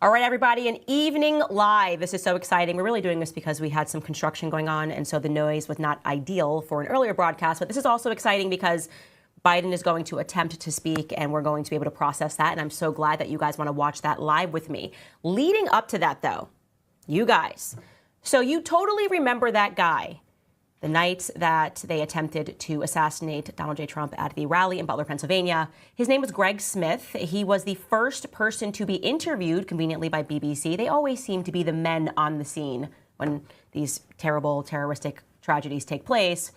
All right, everybody, an evening live. This is so exciting. We're really doing this because we had some construction going on, and so the noise was not ideal for an earlier broadcast. But this is also exciting because Biden is going to attempt to speak, and we're going to be able to process that. And I'm so glad that you guys want to watch that live with me. Leading up to that, though, you guys, so you totally remember that guy, the night that they attempted to assassinate Donald J. Trump at the rally in Butler, Pennsylvania. His name was Greg Smith. He was the first person to be interviewed, conveniently, by BBC. They always seem to be the men on the scene when these terrible terroristic tragedies take place.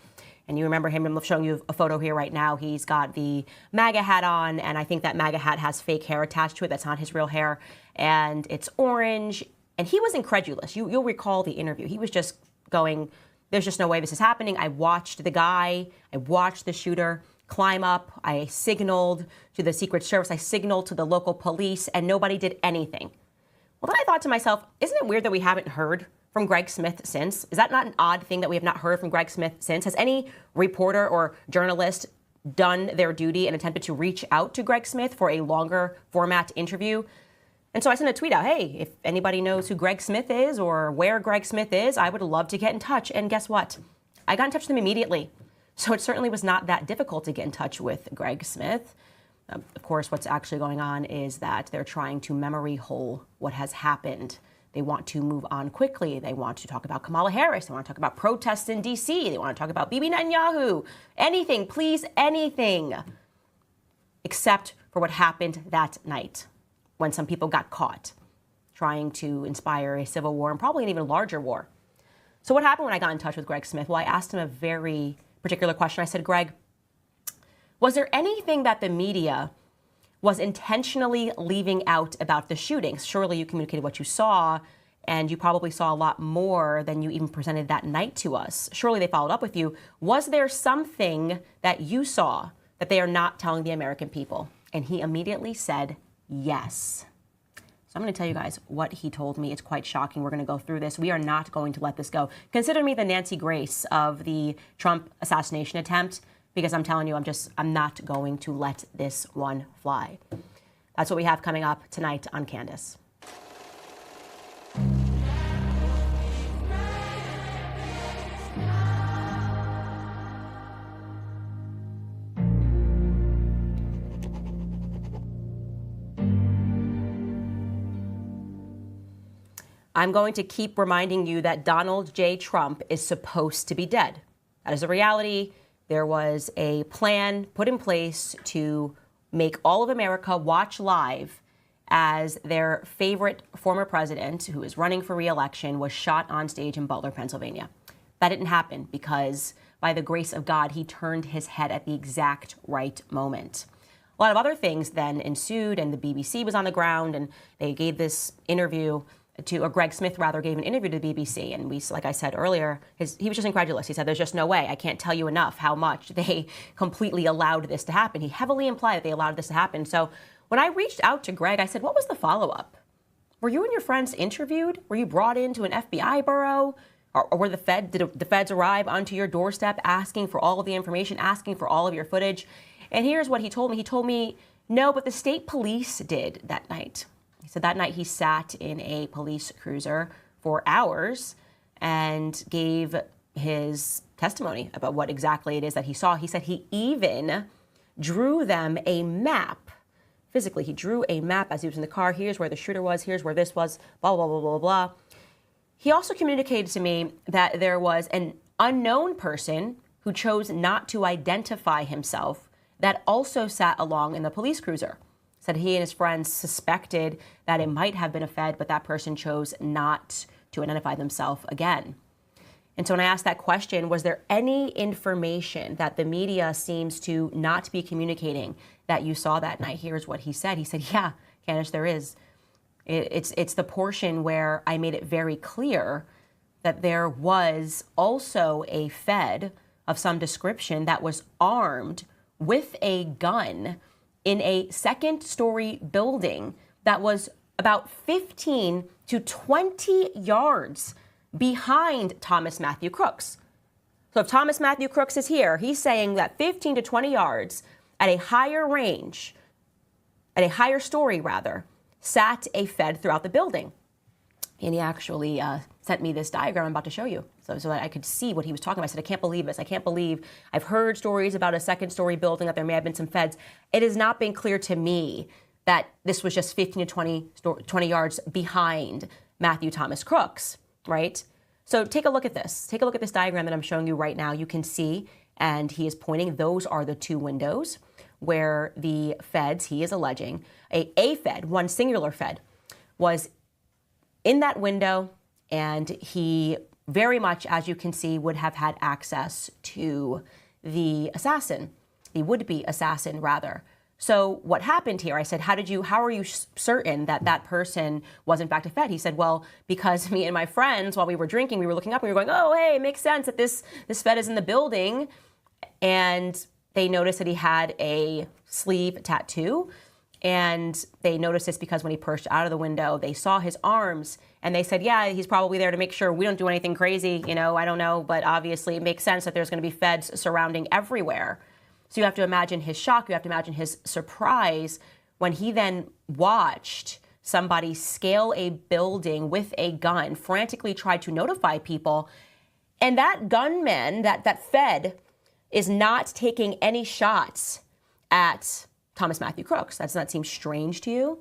And you remember him. I'm showing you a photo here right now. He's got the MAGA hat on, and I think that MAGA hat has fake hair attached to it. That's not his real hair, and it's orange. And he was incredulous. You'll recall the interview. He was just going, there's just no way this is happening. I watched the guy, I watched the shooter climb up. I signaled to the Secret Service. I signaled to the local police, and nobody did anything. Well, then I thought to myself, isn't it weird that we haven't heard from Greg Smith since? Is that not an odd thing that we have not heard from Greg Smith since? Has any reporter or journalist done their duty and attempted to reach out to Greg Smith for a longer format interview? And so I sent a tweet out, hey, if anybody knows who Greg Smith is or where Greg Smith is, I would love to get in touch. And guess what? I got in touch with him immediately. So it certainly was not that difficult to get in touch with Greg Smith. Of course, what's actually going on is that they're trying to memory hole what has happened. They want to move on quickly. They want to talk about Kamala Harris. They want to talk about protests in D.C. They want to talk about Bibi Netanyahu. Anything, please, anything, except for what happened that night, when some people got caught trying to inspire a civil war and probably an even larger war. So what happened when I got in touch with Greg Smith? Well, I asked him a very particular question. I said, Greg, was there anything that the media was intentionally leaving out about the shootings? Surely you communicated what you saw, and you probably saw a lot more than you even presented that night to us. Surely they followed up with you. Was there something that you saw that they are not telling the American people? And he immediately said, yes. So I'm going to tell you guys what he told me. It's quite shocking. We're going to go through this. We are not going to let this go. Consider me the Nancy Grace of the Trump assassination attempt, because I'm telling you, I'm not going to let this one fly. That's what we have coming up tonight on Candace. I'm going to keep reminding you that Donald J. Trump is supposed to be dead. That is a reality. There was a plan put in place to make all of America watch live as their favorite former president, who is running for re-election, was shot on stage in Butler, Pennsylvania. That didn't happen because, by the grace of God, he turned his head at the exact right moment. A lot of other things then ensued, and the BBC was on the ground, and they gave this interview or Greg Smith rather gave an interview to the BBC, and we, like I said earlier, he was just incredulous. He said, there's just no way. I can't tell you enough how much they completely allowed this to happen. He heavily implied that they allowed this to happen. So when I reached out to Greg, I said, what was the follow-up? Were you and your friends interviewed? Were you brought into an FBI bureau? Or did the feds arrive onto your doorstep asking for all of the information, asking for all of your footage? And here's what he told me. He told me, no, but the state police did that night. He said that night he sat in a police cruiser for hours and gave his testimony about what exactly it is that he saw. He said he even drew them a map. Physically, he drew a map as he was in the car. Here's where the shooter was. Here's where this was, blah, blah, blah, blah, blah. He also communicated to me that there was an unknown person who chose not to identify himself that also sat along in the police cruiser. Said he and his friends suspected that it might have been a Fed, but that person chose not to identify themselves again. And so when I asked that question, was there any information that the media seems to not be communicating that you saw that night? Here's what he said. He said, yeah, Candace, there is. It's the portion where I made it very clear that there was also a Fed of some description that was armed with a gun in a second-story building that was about 15 to 20 yards behind Thomas Matthew Crooks. So if Thomas Matthew Crooks is here, he's saying that 15 to 20 yards at a higher range, at a higher story rather, sat a Fed throughout the building. And he actually sent me this diagram I'm about to show you so that I could see what he was talking about. I said, I can't believe this. I can't believe I've heard stories about a second-story building that there may have been some Feds. It has not been clear to me that this was just 15 to 20 yards behind Matthew Thomas Crooks, right? So take a look at this. Take a look at this diagram that I'm showing you right now. You can see, and he is pointing, those are the two windows where the Feds, he is alleging, a Fed, one singular Fed, was in that window, and he very much, as you can see, would have had access to the assassin, the would-be assassin, rather. So what happened here? I said, how are you certain that that person was in fact a Fed? He said, well, because me and my friends, while we were drinking, we were looking up and we were going, oh, hey, it makes sense that this Fed is in the building. And they noticed that he had a sleeve tattoo. And they noticed this because when he perched out of the window, they saw his arms and they said, yeah, he's probably there to make sure we don't do anything crazy. You know, I don't know, but obviously it makes sense that there's going to be Feds surrounding everywhere. So you have to imagine his shock. You have to imagine his surprise when he then watched somebody scale a building with a gun, frantically tried to notify people. And that gunman, that Fed, is not taking any shots at Thomas Matthew Crooks. Does that seem strange to you?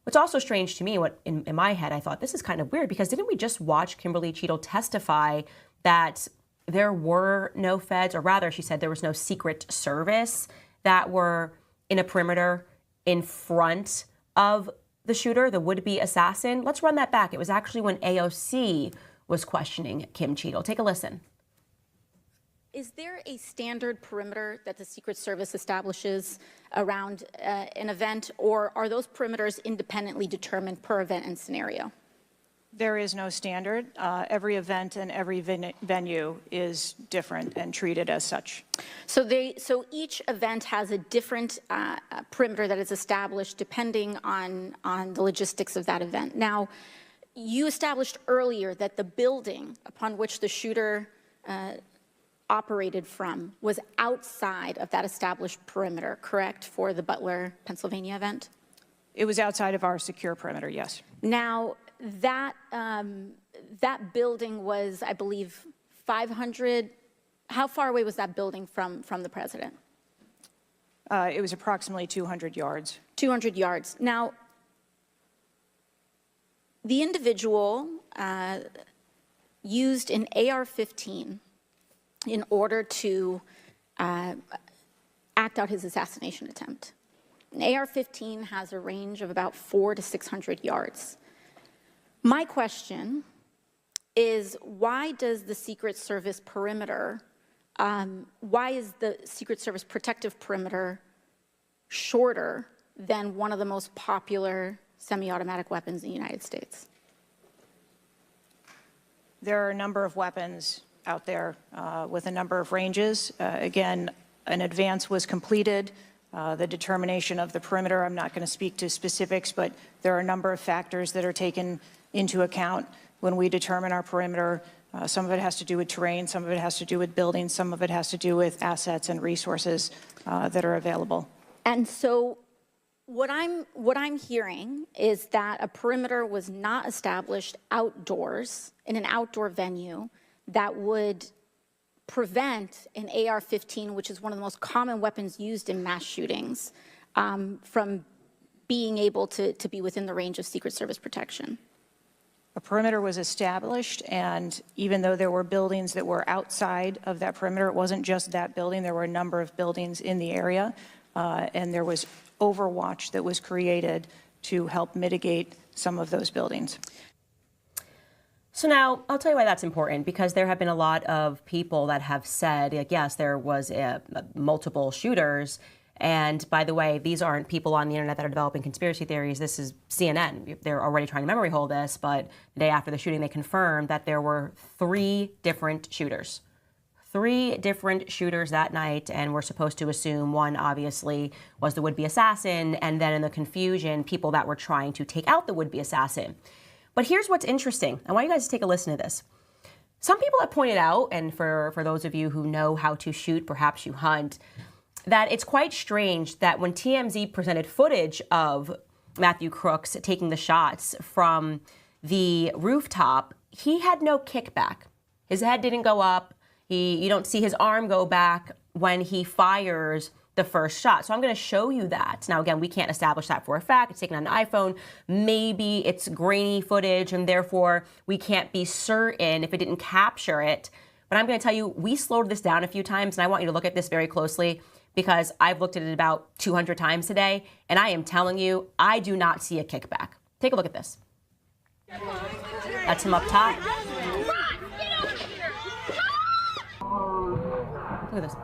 What's also strange to me, what in my head, I thought this is kind of weird because didn't we just watch Kimberly Cheadle testify that there were no Feds, or rather she said there was no Secret Service that were in a perimeter in front of the shooter, the would-be assassin? Let's run that back. It was actually when AOC was questioning Kim Cheadle. Take a listen. Is there a standard perimeter that the Secret Service establishes around an event, or are those perimeters independently determined per event and scenario? There is no standard. Every event and every venue is different and treated as such. So each event has a different perimeter that is established depending on the logistics of that event. Now, you established earlier that the building upon which the shooter operated from was outside of that established perimeter, correct, for the Butler, Pennsylvania event? It was outside of our secure perimeter, yes. Now, that building was, I believe, 500. How far away was that building from the president? It was approximately 200 yards. 200 yards. Now, the individual used an AR-15 in order to act out his assassination attempt. An AR-15 has a range of about 400 to 600 yards. My question is, why does the Secret Service perimeter, why is the Secret Service protective perimeter shorter than one of the most popular semi-automatic weapons in the United States? There are a number of weapons out there with a number of ranges. Again, an advance was completed. The determination of the perimeter, I'm not going to speak to specifics, but there are a number of factors that are taken into account when we determine our perimeter. Some of it has to do with terrain, some of it has to do with buildings, some of it has to do with assets and resources that are available. And so what I'm hearing is that a perimeter was not established outdoors in an outdoor venue that would prevent an AR-15, which is one of the most common weapons used in mass shootings, from being able to be within the range of Secret Service protection. A perimeter was established, and even though there were buildings that were outside of that perimeter, it wasn't just that building. There were a number of buildings in the area, and there was overwatch that was created to help mitigate some of those buildings. So now, I'll tell you why that's important, because there have been a lot of people that have said, like, yes, there was multiple shooters. And by the way, these aren't people on the internet that are developing conspiracy theories. This is CNN. They're already trying to memory hole this, but the day after the shooting, they confirmed that there were 3 different shooters. 3 different shooters that night, and we're supposed to assume one, obviously, was the would-be assassin, and then in the confusion, people that were trying to take out the would-be assassin. But here's what's interesting. I want you guys to take a listen to this. Some people have pointed out, and for those of you who know how to shoot, perhaps you hunt, that it's quite strange that when TMZ presented footage of Matthew Crooks taking the shots from the rooftop, he had no kickback. His head didn't go up. You don't see his arm go back when he fires the first shot. So I'm going to show you that. Now, again, we can't establish that for a fact. It's taken on an iPhone. Maybe it's grainy footage, and therefore we can't be certain if it didn't capture it. But I'm going to tell you, we slowed this down a few times, and I want you to look at this very closely because I've looked at it about 200 times today, and I am telling you, I do not see a kickback. Take a look at this. That's him up top. Look at this.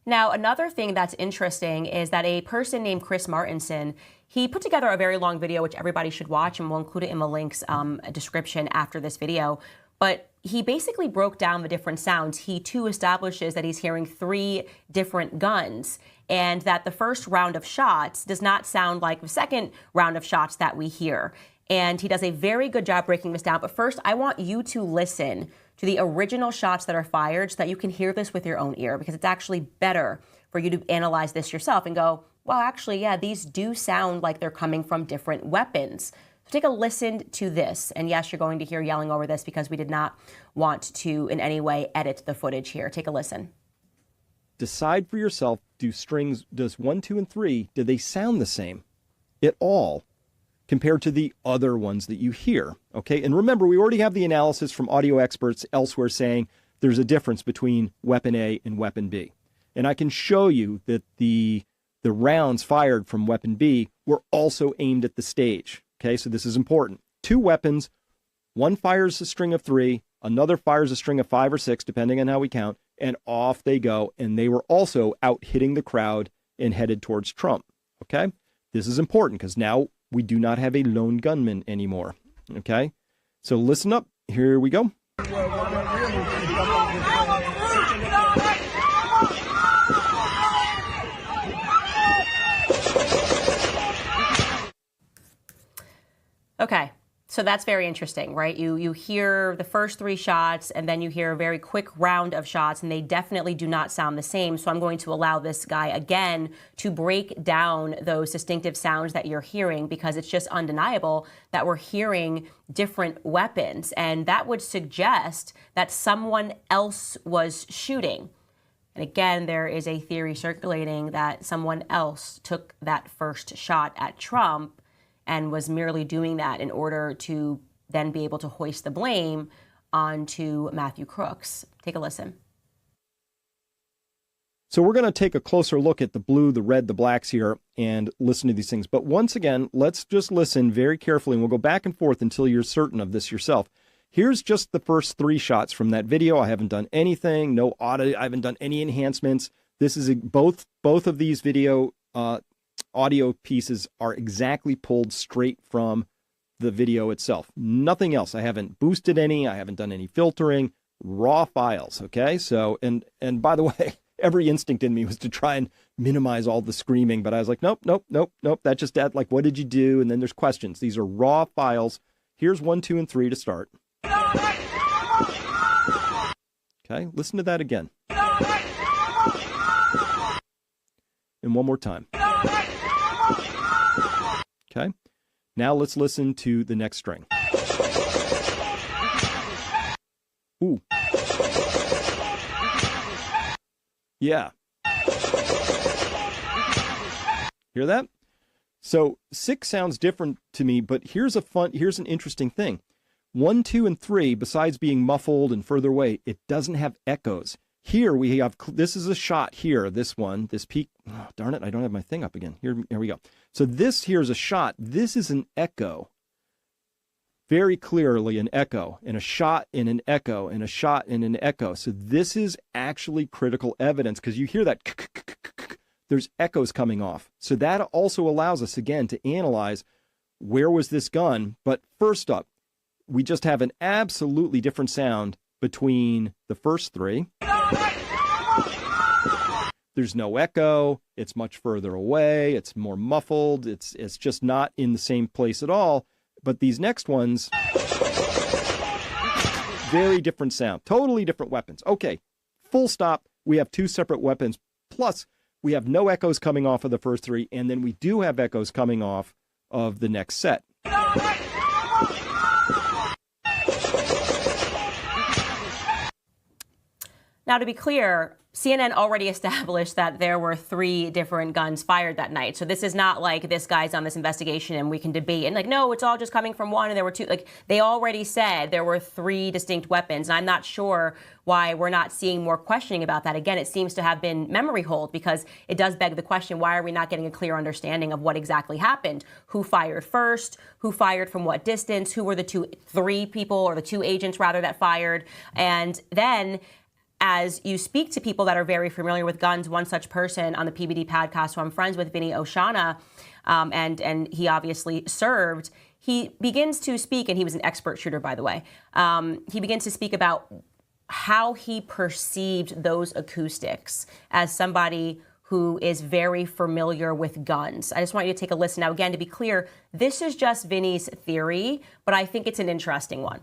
Now, another thing that's interesting is that a person named Chris Martinson, he put together a very long video, which everybody should watch, and we'll include it in the links description after this video. But he basically broke down the different sounds. He too establishes that he's hearing 3 different guns, and that the first round of shots does not sound like the second round of shots that we hear. And he does a very good job breaking this down. But first, I want you to listen to the original shots that are fired so that you can hear this with your own ear, because it's actually better for you to analyze this yourself and go, well, actually, yeah, these do sound like they're coming from different weapons. So take a listen to this. And yes, you're going to hear yelling over this because we did not want to in any way edit the footage here. Take a listen. Decide for yourself, does 1, 2, and 3, do they sound the same at all compared to the other ones that you hear? Okay, and remember, we already have the analysis from audio experts elsewhere saying there's a difference between weapon A and weapon B. And I can show you that the rounds fired from weapon B were also aimed at the stage. Okay, so this is important. 2 weapons, one fires a string of 3, another fires a string of 5 or 6, depending on how we count, and off they go. And they were also out hitting the crowd and headed towards Trump. Okay, this is important because now we do not have a lone gunman anymore. Okay, so listen up. Here we go. Okay, so that's very interesting, right? You hear the first 3 shots, and then you hear a very quick round of shots, and they definitely do not sound the same. So I'm going to allow this guy again to break down those distinctive sounds that you're hearing, because it's just undeniable that we're hearing different weapons. And that would suggest that someone else was shooting. And again, there is a theory circulating that someone else took that first shot at Trump and was merely doing that in order to then be able to hoist the blame onto Matthew Crooks. Take a listen. So we're going to take a closer look at the blue, the red, the blacks here and listen to these things. But once again, let's just listen very carefully, and we'll go back and forth until you're certain of this yourself. Here's just the first 3 shots from that video. I haven't done anything, no audit. I haven't done any enhancements. This is both of these audio pieces are exactly pulled straight from the video itself. Nothing else. I haven't boosted any. I haven't done any filtering. Raw files. Okay. So, and by the way, every instinct in me was to try and minimize all the screaming, but I was like, nope. That just add, like, what did you do? And then there's questions. These are raw files. Here's 1, 2, and 3 to start. Okay. Listen to that again. And one more time. Okay, now let's listen to the next string. Ooh. Yeah. Hear that? So 6 sounds different to me, but here's an interesting thing. 1, 2, and 3, besides being muffled and further away, it doesn't have echoes. Here we have, this is a shot here, this one, this peak. Oh, darn it, I don't have my thing up again. Here we go. So this here is a shot. This is an echo. Very clearly an echo, and a shot in an echo, and a shot in an echo. So this is actually critical evidence, because you hear that, there's echoes coming off. So that also allows us, again, to analyze where was this gun. But first up, we just have an absolutely different sound between the first 3. There's no echo. It's much further away. It's more muffled. It's just not in the same place at all. But these next ones, very different sound, totally different weapons. Okay, full stop. We have two separate weapons. Plus, we have no echoes coming off of the first three, and then we do have echoes coming off of the next set. Now, to be clear, CNN already established that there were 3 different guns fired that night. So this is not like this guy's on this investigation and we can debate. And like, no, it's all just coming from one and there were 2. Like, they already said there were 3 distinct weapons. And I'm not sure why we're not seeing more questioning about that. Again, it seems to have been memory hold, because it does beg the question, why are we not getting a clear understanding of what exactly happened? Who fired first? Who fired from what distance? Who were the 3 people, or the 2 agents rather, that fired? And then, as you speak to people that are very familiar with guns, one such person on the PBD podcast who I'm friends with, Vinny Oshana, and he obviously served, he begins to speak, and he was an expert shooter, by the way. He begins to speak about how he perceived those acoustics as somebody who is very familiar with guns. I just want you to take a listen. Now, again, to be clear, this is just Vinny's theory, but I think it's an interesting one.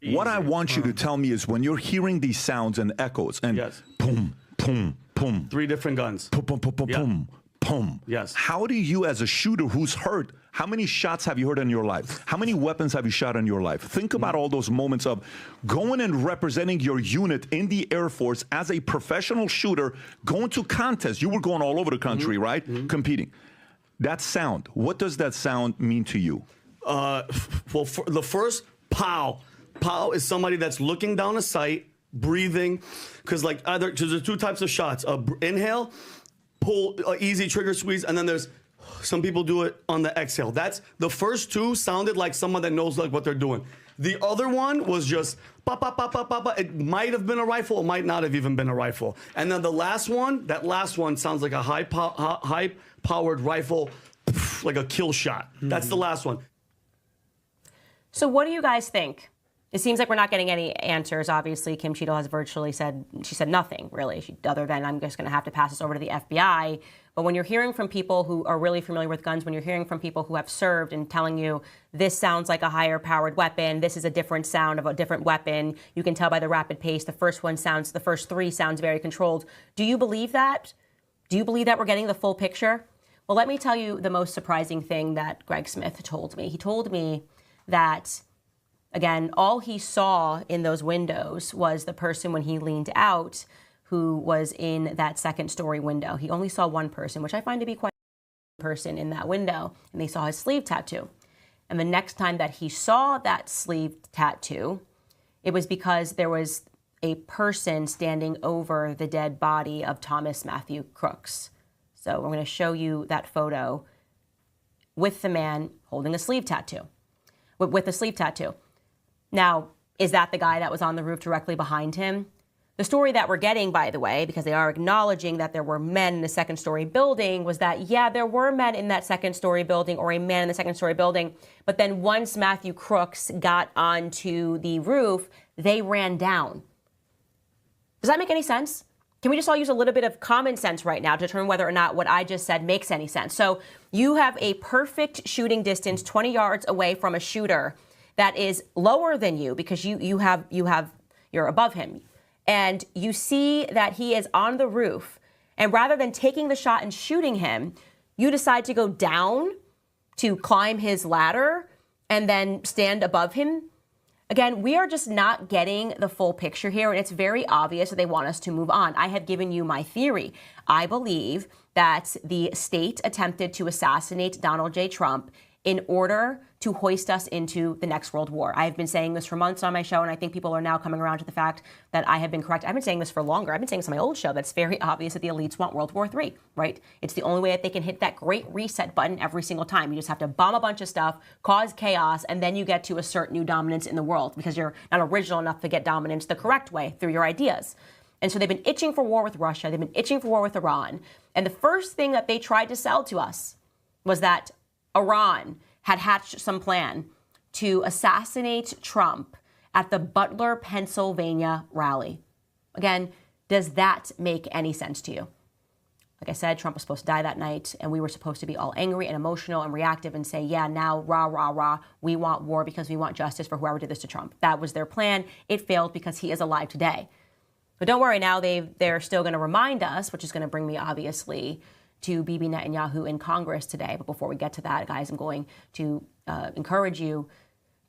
What I want you to tell me is, when you're hearing these sounds and echoes and Yes. boom, boom, boom, 3 different guns. boom, boom, boom, boom, Yeah. boom, boom. Yes. How do you, as a shooter who's heard, how many shots have you heard in your life? How many weapons have you shot in your life? Think about all those moments of going and representing your unit in the Air Force as a professional shooter, going to contests. You were going all over the country, right? Competing. That sound, what does that sound mean to you? Well, for the first, pow. Pow is somebody that's looking down a sight, breathing, because there's 2 types of shots. Inhale, pull, easy trigger squeeze, and then there's some people do it on the exhale. That's the first 2 sounded like someone that knows like what they're doing. The other one was just pop, pop, pop, pop, pop, pop. It might have been a rifle, it might not have even been a rifle. And then the last one, that last one sounds like a high-powered rifle, like a kill shot. That's the last one. So what do you guys think? It seems like we're not getting any answers. Obviously, Kim Cheadle has virtually said, she said nothing, really, other than, I'm just going to have to pass this over to the FBI. But when you're hearing from people who are really familiar with guns, when you're hearing from people who have served and telling you, this sounds like a higher powered weapon, this is a different sound of a different weapon, you can tell by the rapid pace, the first 3 sounds very controlled. Do you believe that? Do you believe that we're getting the full picture? Well, let me tell you the most surprising thing that Greg Smith told me. He told me that, again, all he saw in those windows was the person when he leaned out who was in that second-story window. He only saw one person, which I find to be quite a person in that window, and they saw his sleeve tattoo. And the next time that he saw that sleeve tattoo, it was because there was a person standing over the dead body of Thomas Matthew Crooks. So we're going to show you that photo with the man holding a sleeve tattoo, with a sleeve tattoo. Now, is that the guy that was on the roof directly behind him? The story that we're getting, by the way, because they are acknowledging that there were men in the second-story building, was that, yeah, there were men in that second-story building, or a man in the second-story building, but then once Matthew Crooks got onto the roof, they ran down. Does that make any sense? Can we just all use a little bit of common sense right now to determine whether or not what I just said makes any sense? So you have a perfect shooting distance 20 yards away from a shooter that is lower than you, because you're above him, and you see that he is on the roof, and rather than taking the shot and shooting him, you decide to go down to climb his ladder and then stand above him. Again, we are just not getting the full picture here, and it's very obvious that they want us to move on. I have given you my theory. I believe that the state attempted to assassinate Donald J. Trump in order to hoist us into the next world war. I have been saying this for months on my show, and I think people are now coming around to the fact that I have been correct. I've been saying this for longer. I've been saying this on my old show, that's very obvious that the elites want World War III, right? It's the only way that they can hit that great reset button every single time. You just have to bomb a bunch of stuff, cause chaos, and then you get to assert new dominance in the world, because you're not original enough to get dominance the correct way through your ideas. And so they've been itching for war with Russia. They've been itching for war with Iran. And the first thing that they tried to sell to us was that Iran had hatched some plan to assassinate Trump at the Butler, Pennsylvania rally. Again, Does that make any sense to you? Like I said, Trump was supposed to die that night, and we were supposed to be all angry and emotional and reactive and say, yeah, now, rah, rah, rah, we want war because we want justice for whoever did this to Trump. That was their plan. It failed because he is alive today. But don't worry, now they're still going to remind us, which is going to bring me, obviously, to Bibi Netanyahu in Congress today. But before we get to that, guys, I'm going to encourage you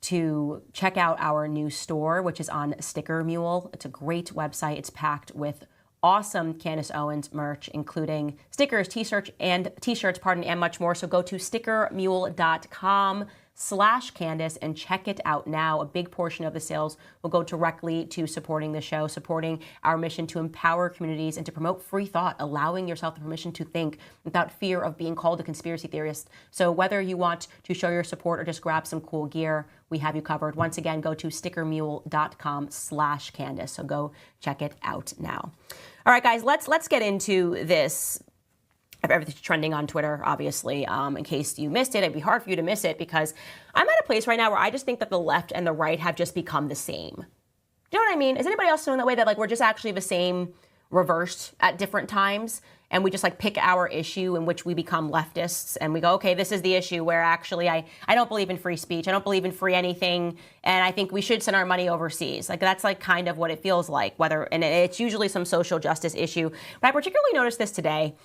to check out our new store, which is on Sticker Mule. It's a great website. It's packed with awesome Candace Owens merch, including stickers, t-shirts, and much more. So go to stickermule.com/Candace and check it out now. A big portion of the sales will go directly to supporting the show, supporting our mission to empower communities and to promote free thought, allowing yourself the permission to think without fear of being called a conspiracy theorist. So whether you want to show your support or just grab some cool gear, we have you covered. Once again, go to stickermule.com/Candace. So go check it out now. All right, guys, let's get into this. Everything's trending on Twitter, obviously. In case you missed it, it'd be hard for you to miss it because I'm at a place right now where I just think that the left and the right have just become the same. Do you know what I mean? Is anybody else feeling that way, that like we're just actually the same reversed at different times, and we just like pick our issue in which we become leftists and we go, okay, this is the issue where actually I don't believe in free speech. I don't believe in free anything. And I think we should send our money overseas. Like that's like kind of what it feels like, and it's usually some social justice issue. But I particularly noticed this today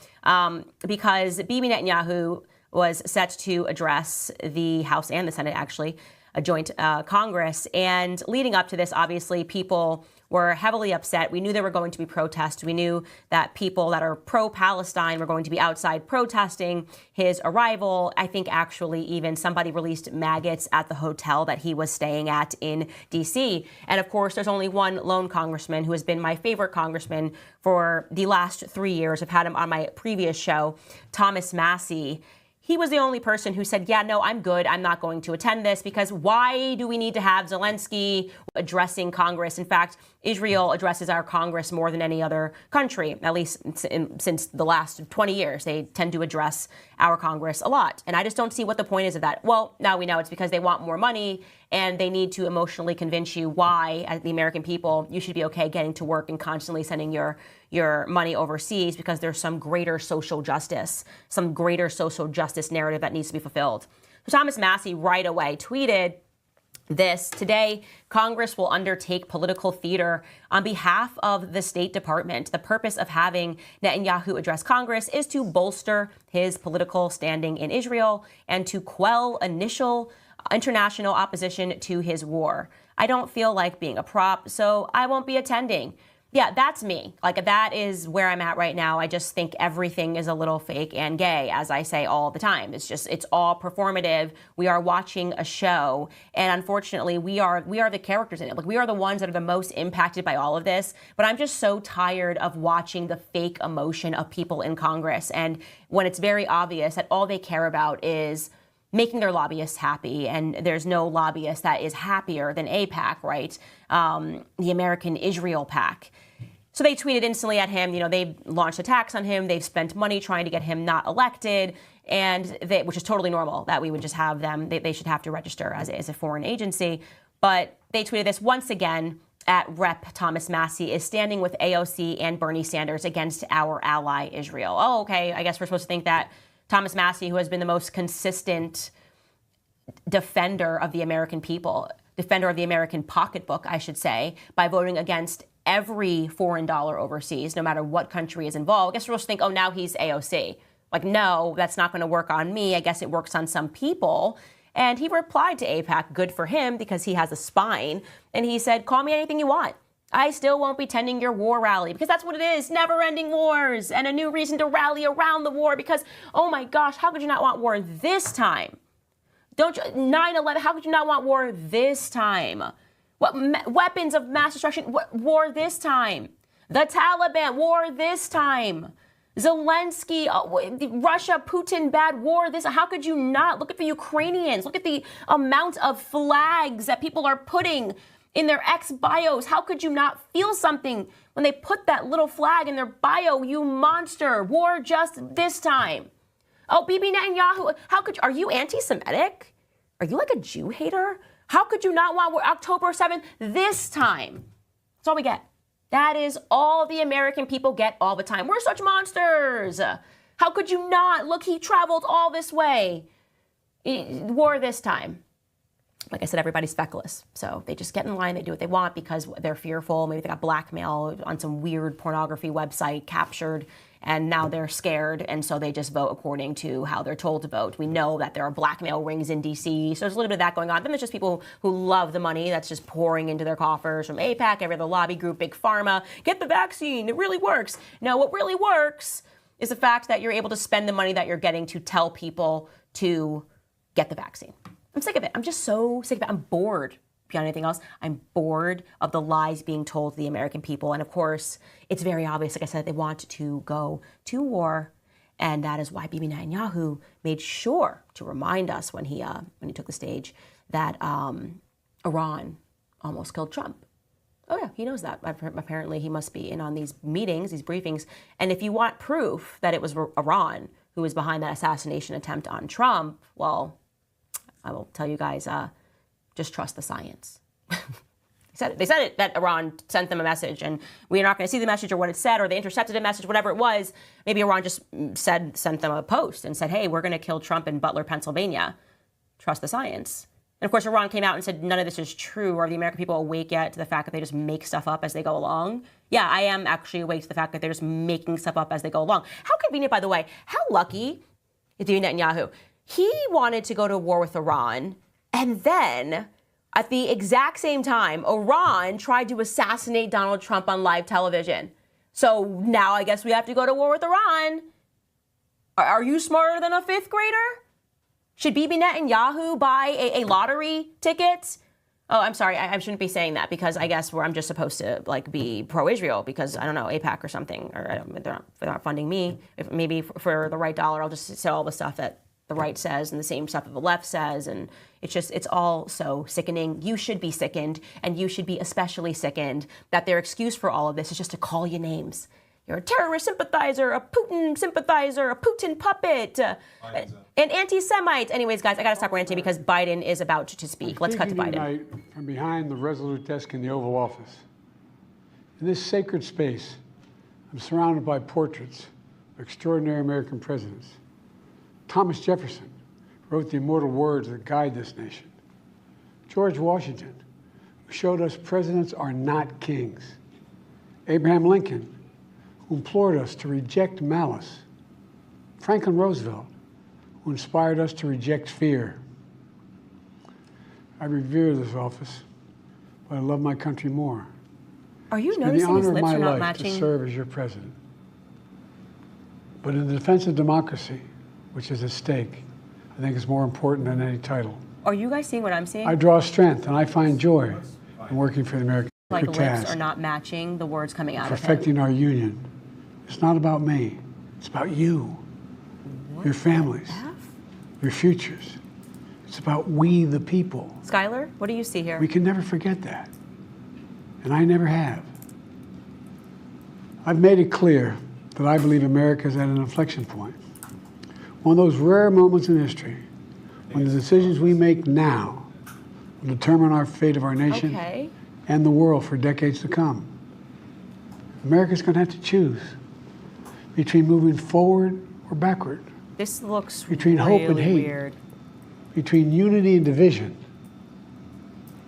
because Bibi Netanyahu was set to address the House and the Senate, actually, a joint Congress. And leading up to this, obviously, people were heavily upset. We knew there were going to be protests. We knew that people that are pro-Palestine were going to be outside protesting his arrival. I think actually even somebody released maggots at the hotel that he was staying at in D.C. And of course, there's only one lone congressman who has been my favorite congressman for the last 3 years. I've had him on my previous show, Thomas Massie. He was the only person who said, yeah, no, I'm good. I'm not going to attend this because why do we need to have Zelensky addressing Congress? In fact, Israel addresses our Congress more than any other country, at least since the last 20 years. They tend to address our Congress a lot. And I just don't see what the point is of that. Well, now we know it's because they want more money and they need to emotionally convince you why, as the American people, you should be okay getting to work and constantly sending your money overseas because there's some greater social justice narrative that needs to be fulfilled. So Thomas Massie right away tweeted this: today, Congress will undertake political theater on behalf of the State Department. The purpose of having Netanyahu address Congress is to bolster his political standing in Israel and to quell initial international opposition to his war. I don't feel like being a prop, so I won't be attending. Yeah, that's me. Like, that is where I'm at right now. I just think everything is a little fake and gay, as I say all the time. It's all performative. We are watching a show, and unfortunately, we are the characters in it. Like, we are the ones that are the most impacted by all of this. But I'm just so tired of watching the fake emotion of people in Congress, and when it's very obvious that all they care about is making their lobbyists happy, and there's no lobbyist that is happier than AIPAC, right? The American Israel PAC. So they tweeted instantly at him. You know, they've launched attacks on him. They've spent money trying to get him not elected, which is totally normal that we would just have them. They should have to register as a foreign agency. But they tweeted this once again. At Rep. Thomas Massie is standing with AOC and Bernie Sanders against our ally Israel. Oh, okay. I guess we're supposed to think that Thomas Massie, who has been the most consistent defender of the American people, defender of the American pocketbook, I should say, by voting against every foreign dollar overseas, no matter what country is involved. I guess we're supposed to think, oh, now he's AOC. Like, no, that's not going to work on me. I guess it works on some people. And he replied to AIPAC, good for him, because he has a spine. And he said, call me anything you want. I still won't be attending your war rally, because that's what it is, never-ending wars and a new reason to rally around the war because, oh my gosh, how could you not want war this time? 9/11, how could you not want war this time? What weapons of mass destruction, war this time? The Taliban, war this time? Zelensky, Russia, Putin, bad war. How could you not? Look at the Ukrainians. Look at the amount of flags that people are putting in their ex-bios. How could you not feel something when they put that little flag in their bio? You monster. War just this time. Oh, Bibi Netanyahu, are you anti-Semitic? Are you like a Jew hater? How could you not want war October 7th this time? That's all we get. That is all the American people get all the time. We're such monsters. How could you not? Look, he traveled all this way. War this time. Like I said, everybody's feckless. So they just get in line, they do what they want because they're fearful. Maybe they got blackmail on some weird pornography website, captured, and now they're scared, and so they just vote according to how they're told to vote. We know that there are blackmail rings in D.C., so there's a little bit of that going on. Then there's just people who love the money that's just pouring into their coffers from AIPAC, every other lobby group, Big Pharma. Get the vaccine, it really works. No, what really works is the fact that you're able to spend the money that you're getting to tell people to get the vaccine. I'm sick of it. I'm just so sick of it. I'm bored. Beyond anything else, I'm bored of the lies being told to the American people. And of course, it's very obvious, like I said, they want to go to war. And that is why Bibi Netanyahu made sure to remind us when he took the stage that Iran almost killed Trump. Oh yeah, he knows that. Apparently he must be in on these meetings, these briefings. And if you want proof that it was Iran who was behind that assassination attempt on Trump, well, I will tell you guys, just trust the science. They said it, that Iran sent them a message, and we're not going to see the message or what it said, or they intercepted a message, whatever it was. Maybe Iran just sent them a post and said, hey, we're going to kill Trump in Butler, Pennsylvania. Trust the science. And of course, Iran came out and said none of this is true. Are the American people awake yet to the fact that they just make stuff up as they go along? Yeah, I am actually awake to the fact that they're just making stuff up as they go along. How convenient, by the way. How lucky is Bibi Netanyahu? He wanted to go to war with Iran, and then at the exact same time, Iran tried to assassinate Donald Trump on live television. So now I guess we have to go to war with Iran. Are you smarter than a fifth grader? Should Bibi Netanyahu buy a lottery ticket? Oh, I'm sorry, I shouldn't be saying that because I guess I'm just supposed to be pro-Israel because, I don't know, AIPAC or something, or they're not funding me. Maybe for the right dollar, I'll just say all the stuff that the right says and the same stuff that the left says, and it's all so sickening. You should be sickened, and you should be especially sickened that their excuse for all of this is just to call you names. You're a terrorist sympathizer, a Putin sympathizer, a Putin puppet, an anti-Semite. Anyways, guys, I gotta stop ranting because Biden is about to speak. Let's cut to Biden. Tonight from behind the resolute desk in the Oval Office. In this sacred space, I'm surrounded by portraits of extraordinary American presidents. Thomas Jefferson wrote the immortal words that guide this nation. George Washington, who showed us presidents are not kings. Abraham Lincoln, who implored us to reject malice. Franklin Roosevelt, who inspired us to reject fear. I revere this office, but I love my country more. Are you It's been the noticing his honor of lips my are not life matching? to serve as your president. But in the defense of democracy, which is at stake, I think is more important than any title. Are you guys seeing what I'm seeing? I draw strength and I find joy in working for the American Like task, lips are not matching the words coming out of him. perfecting our union. It's not about me. It's about you, your families, your futures. It's about we, the people. Skylar, what do you see here? We can never forget that. And I never have. I've made it clear that I believe America is at an inflection point. One of those rare moments in history when the decisions we make now will determine our fate of our nation and the world for decades to come. America's going to have to choose between moving forward or backward, This looks between really hope and hate, weird. between unity and division.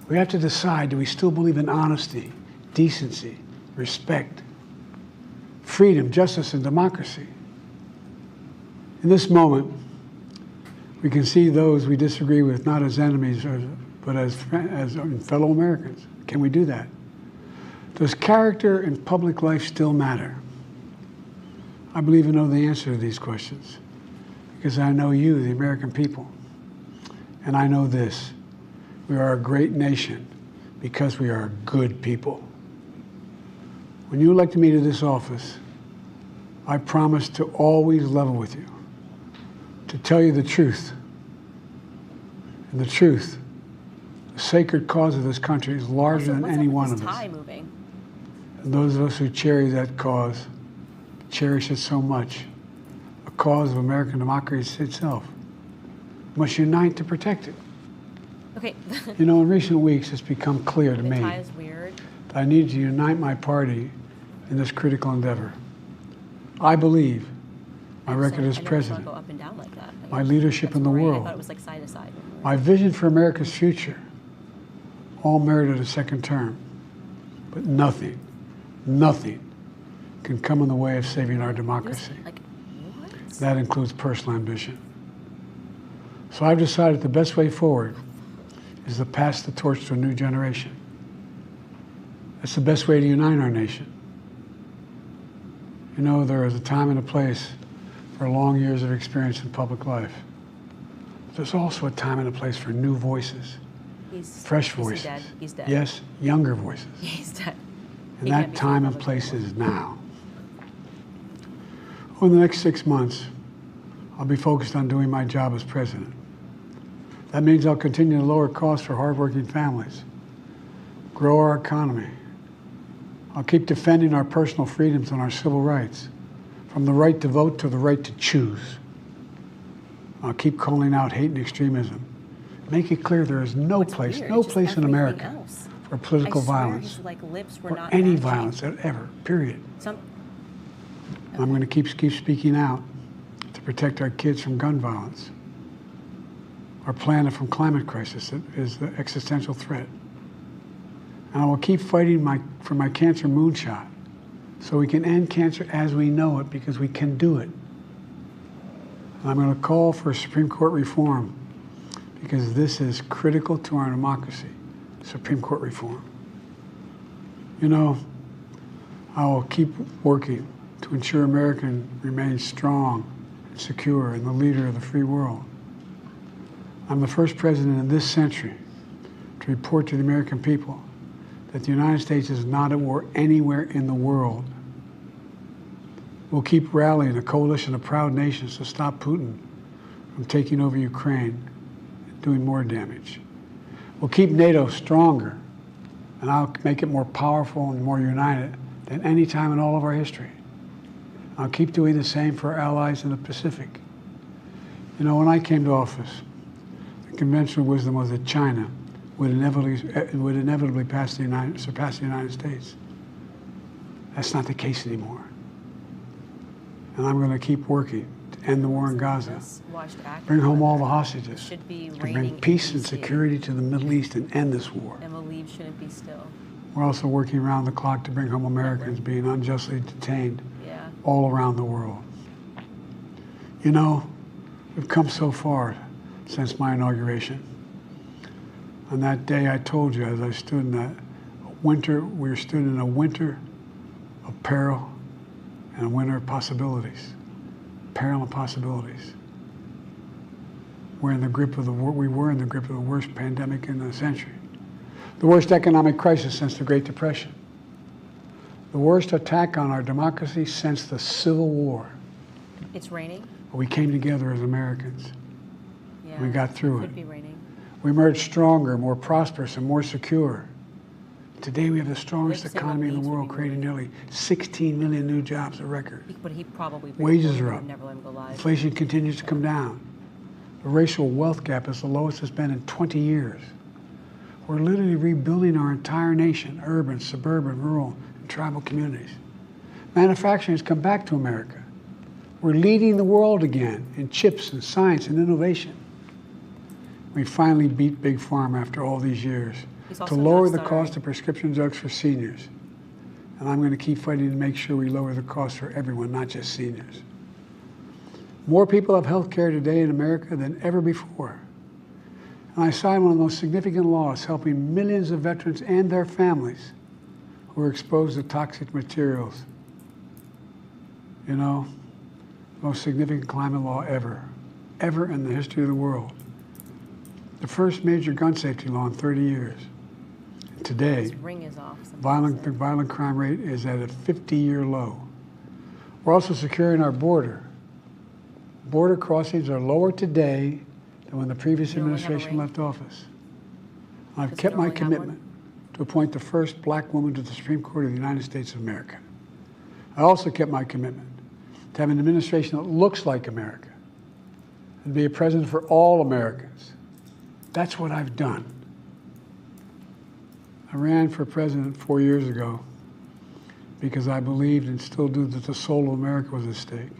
We have to decide, do we still believe in honesty, decency, respect, freedom, justice, and democracy? In this moment, we can see those we disagree with not as enemies, but as fellow Americans. Can we do that? Does character in public life still matter? I believe I know the answer to these questions because I know you, the American people. And I know this, we are a great nation because we are good people. When you elected me to this office, I promised to always level with you, to tell you the truth. And the truth, the sacred cause of this country is larger than any one of us. Moving? And those of us who cherish that cause, cherish it so much, a cause of American democracy itself, must unite to protect it. Okay. You know, in recent weeks, it's become clear to The me tie is weird. that I need to unite my party in this critical endeavor. I believe my record as president, Go up and down like that. my leadership in the I world, thought it was like side to side. my vision for America's future, all merited a second term. But nothing can come in the way of saving our democracy. Like, what? That includes personal ambition. So I've decided the best way forward is to pass the torch to a new generation. That's the best way to unite our nation. You know, there is a time and a place for long years of experience in public life. But there's also a time and a place for new voices, fresh voices. He's dead. He's dead. Yes, younger voices. He's dead. And that time and place is now. Over the next 6 months, I'll be focused on doing my job as president. That means I'll continue to lower costs for hardworking families, grow our economy. I'll keep defending our personal freedoms and our civil rights, from the right to vote to the right to choose. I'll keep calling out hate and extremism. Make it clear there is no place in America for political violence, or any violence ever, period. I'm going to keep speaking out to protect our kids from gun violence, our planet from climate crisis that is the existential threat. And I will keep fighting for my cancer moonshot so we can end cancer as we know it, because we can do it. And I'm going to call for Supreme Court reform, because this is critical to our democracy, Supreme Court reform. You know, I will keep working to ensure America remains strong and secure and the leader of the free world. I'm the first president in this century to report to the American people that the United States is not at war anywhere in the world. We'll keep rallying a coalition of proud nations to stop Putin from taking over Ukraine and doing more damage. We'll keep NATO stronger, and I'll make it more powerful and more united than any time in all of our history. I'll keep doing the same for our allies in the Pacific. You know, when I came to office, the conventional wisdom was that China would inevitably surpass the United States. That's not the case anymore. And I'm going to keep working to end the war in Gaza, bring home all the hostages, and bring peace and security to the Middle East and end this war. And believe shouldn't be still. We're also working around the clock to bring home Americans being unjustly detained all around the world. You know, we've come so far since my inauguration. On that day, I told you, as I stood in that winter, we stood in a winter of peril and a winter of possibilities. Peril and possibilities. We were in the grip of the worst pandemic in the century. The worst economic crisis since the Great Depression. The worst attack on our democracy since the Civil War. It's raining? But we came together as Americans. Yeah, we got through it. Could be raining. We emerged stronger, more prosperous, and more secure. Today we have the strongest economy in the world, creating nearly 16 million new jobs, a record. But he probably wages are up. Never let him go live. Inflation continues to come down. The racial wealth gap is the lowest it's been in 20 years. We're literally rebuilding our entire nation, urban, suburban, rural, and tribal communities. Manufacturing has come back to America. We're leading the world again in chips and science and innovation. We finally beat Big Pharma after all these years to lower the cost of prescription drugs for seniors. And I'm going to keep fighting to make sure we lower the cost for everyone, not just seniors. More people have health care today in America than ever before. And I signed one of the most significant laws helping millions of veterans and their families who are exposed to toxic materials. You know, the most significant climate law ever in the history of the world. The first major gun safety law in 30 years. And today, His ring is off. the violent crime rate is at a 50-year low. We're also securing our border. Border crossings are lower today than when the previous administration left office. I've kept my commitment to appoint the first black woman to the Supreme Court of the United States of America. I also kept my commitment to have an administration that looks like America and be a president for all Americans. That's what I've done. I ran for president 4 years ago because I believed and still do that the soul of America was at stake.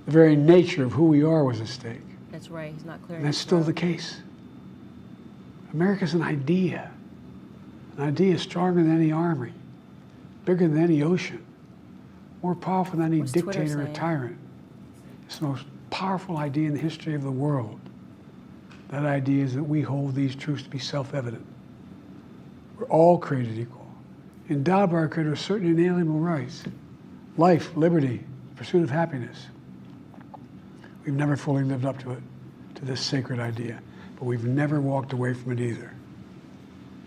The very nature of who we are was at stake. That's right. He's not clear. And that's still the case. America's an idea. An idea stronger than any army, bigger than any ocean, more powerful than any What's Twitter dictator or saying? tyrant. It's the most powerful idea in the history of the world. That idea is that we hold these truths to be self-evident. We're all created equal, endowed by our Creator with certain inalienable rights: life, liberty, pursuit of happiness. We've never fully lived up to it, to this sacred idea, but we've never walked away from it either.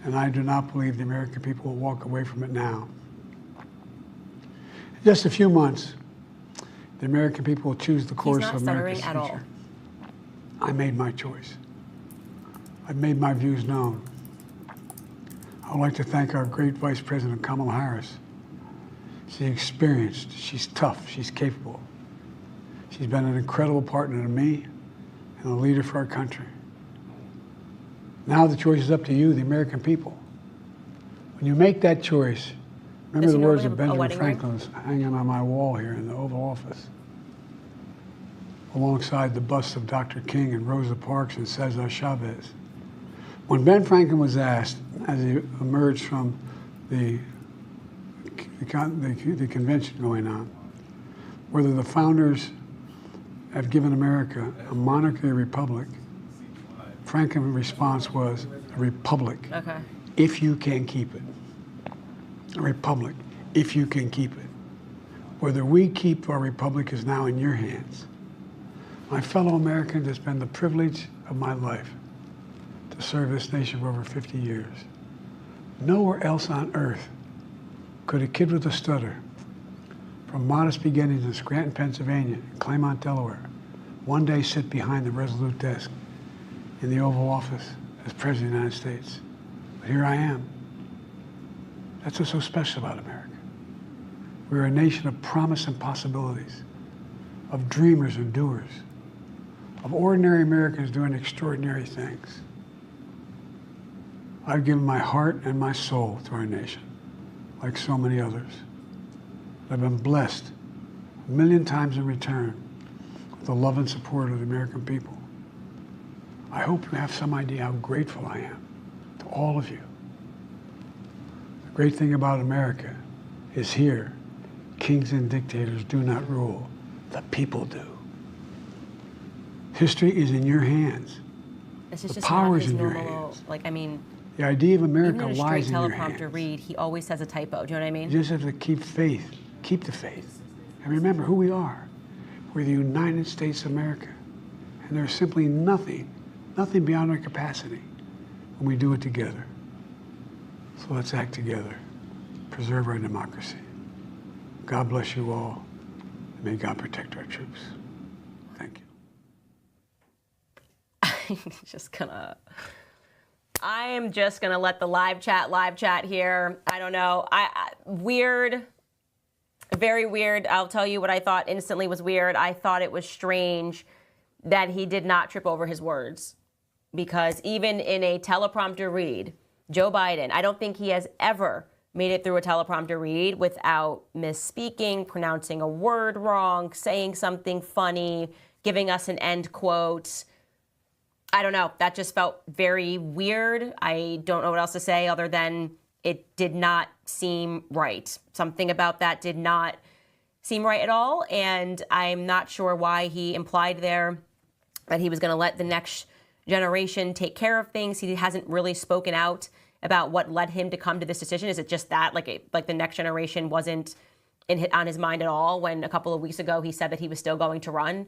And I do not believe the American people will walk away from it now. In just a few months, the American people will choose the course not of America's stuttering at future. all. I made my choice. I've made my views known. I would like to thank our great Vice President, Kamala Harris. She's experienced, she's tough, she's capable. She's been an incredible partner to me and a leader for our country. Now the choice is up to you, the American people. When you make that choice, remember Does the he words normally of have a Benjamin wedding ring? Franklin's hanging on my wall here in the Oval Office, alongside the busts of Dr. King and Rosa Parks and Cesar Chavez. When Ben Franklin was asked, as he emerged from the convention going on, whether the founders have given America a monarchy or republic, Franklin's response was a republic, Okay. if you can keep it. A republic, if you can keep it. Whether we keep our republic is now in your hands. My fellow Americans, it's been the privilege of my life to serve this nation for over 50 years. Nowhere else on earth could a kid with a stutter, from modest beginnings in Scranton, Pennsylvania, and Claymont, Delaware, one day sit behind the resolute desk in the Oval Office as President of the United States. But here I am. That's what's so special about America. We're a nation of promise and possibilities, of dreamers and doers, of ordinary Americans doing extraordinary things. I've given my heart and my soul to our nation, like so many others. I've been blessed a million times in return with the love and support of the American people. I hope you have some idea how grateful I am to all of you. The great thing about America is here, kings and dictators do not rule, the people do. History is in your hands. This is The just power not is his in your normal, hands. like, I mean, The idea of even America in a straight lies in your teleprompter hands. read, he always says a typo. Do you know what I mean? You just have to keep faith, keep the faith. And remember who we are. We're the United States of America. And there's simply nothing beyond our capacity when we do it together. So let's act together, preserve our democracy. God bless you all, and may God protect our troops. Thank you. I am just gonna let the live chat here. I don't know. Weird, very weird. I'll tell you what I thought instantly was weird. I thought it was strange that he did not trip over his words, because even in a teleprompter read, Joe Biden, I don't think he has ever made it through a teleprompter read without misspeaking, pronouncing a word wrong, saying something funny, giving us an end quote. I don't know. That just felt very weird. I don't know what else to say other than it did not seem right. Something about that did not seem right at all. And I'm not sure why he implied there that he was going to let the next generation take care of things. He hasn't really spoken out about what led him to come to this decision. Is it just that, like the next generation wasn't on his mind at all when a couple of weeks ago he said that he was still going to run